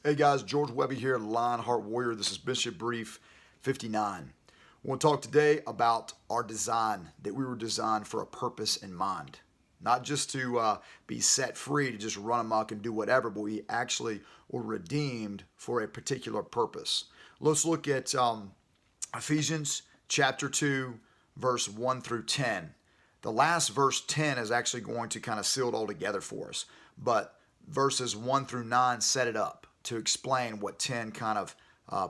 Hey guys, George Webby here, LionHeart Warrior. This is Bishop Brief 59. We want to talk today about our design, that we were designed for a purpose in mind. Not just to be set free to just run amok and do whatever, but we actually were redeemed for a particular purpose. Let's look at Ephesians chapter 2, verse 1 through 10. The last verse 10 is actually going to kind of seal it all together for us, but verses 1 through 9 set it up to explain what 10 kind of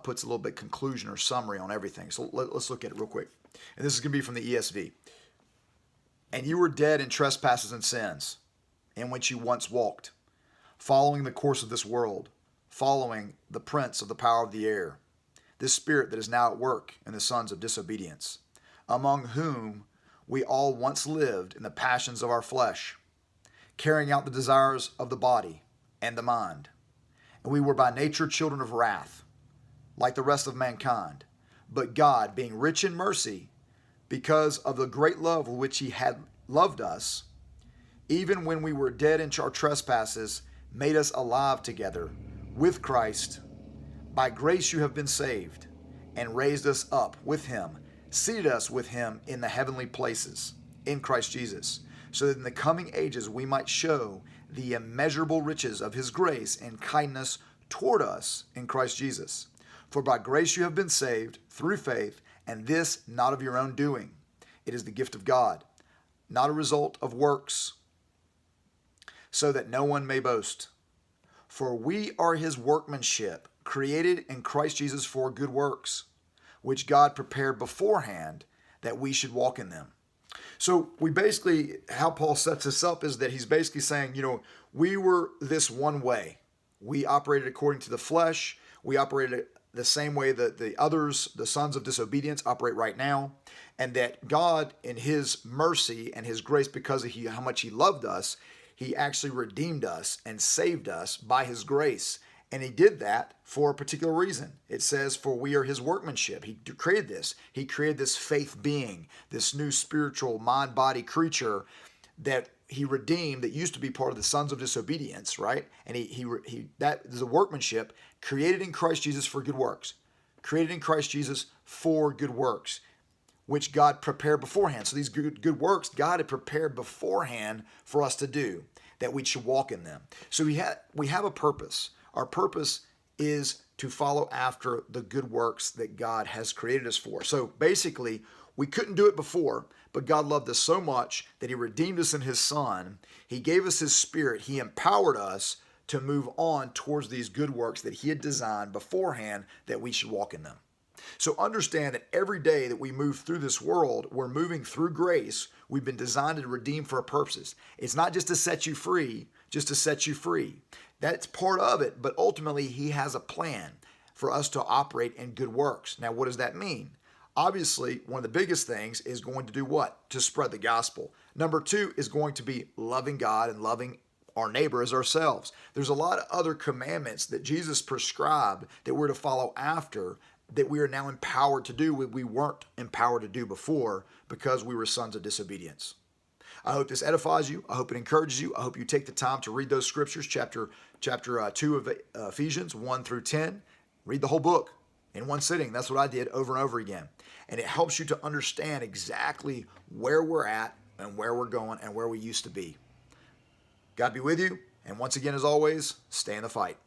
puts a little bit conclusion or summary on everything. So let's look at it real quick. And this is going to be from the ESV. And you were dead in trespasses and sins, in which you once walked, following the course of this world, following the prince of the power of the air, this spirit that is now at work in the sons of disobedience, among whom we all once lived in the passions of our flesh, carrying out the desires of the body and the mind. And we were by nature children of wrath, like the rest of mankind. But God, being rich in mercy, because of the great love with which he had loved us, even when we were dead in our trespasses, made us alive together with Christ. By grace you have been saved, and raised us up with him, seated us with him in the heavenly places, in Christ Jesus, so that in the coming ages we might show the immeasurable riches of his grace and kindness toward us in Christ Jesus. For by grace you have been saved through faith, and this not of your own doing. It is the gift of God, not a result of works, so that no one may boast. For we are his workmanship, created in Christ Jesus for good works, which God prepared beforehand that we should walk in them. So we basically, how Paul sets this up is that he's basically saying, we were this one way. We operated according to the flesh. We operated the same way that the others, the sons of disobedience, operate right now. And that God, in his mercy and his grace, because of how much he loved us, he actually redeemed us and saved us by his grace. And he did that for a particular reason. It says, for we are his workmanship. He created this. He created this faith being, this new spiritual mind-body creature that he redeemed, that used to be part of the sons of disobedience, right? And that is a workmanship created in Christ Jesus for good works. Created in Christ Jesus for good works, which God prepared beforehand. So these good works, God had prepared beforehand for us to do, that we should walk in them. So we have a purpose. Our purpose is to follow after the good works that God has created us for. So basically, we couldn't do it before, but God loved us so much that he redeemed us in his Son. He gave us his Spirit. He empowered us to move on towards these good works that he had designed beforehand that we should walk in them. So understand that every day that we move through this world, we're moving through grace. We've been designed and redeemed for a purpose. It's not just to set you free, just to set you free. That's part of it, but ultimately he has a plan for us to operate in good works. Now, what does that mean? Obviously, one of the biggest things is going to do what? To spread the gospel. Number two is going to be loving God and loving our neighbor as ourselves. There's a lot of other commandments that Jesus prescribed that we're to follow after, that we are now empowered to do what we weren't empowered to do before because we were sons of disobedience. I hope this edifies you. I hope it encourages you. I hope you take the time to read those scriptures, chapter 2 of Ephesians 1 through 10. Read the whole book in one sitting. That's what I did over and over again. And it helps you to understand exactly where we're at and where we're going and where we used to be. God be with you. And once again, as always, stay in the fight.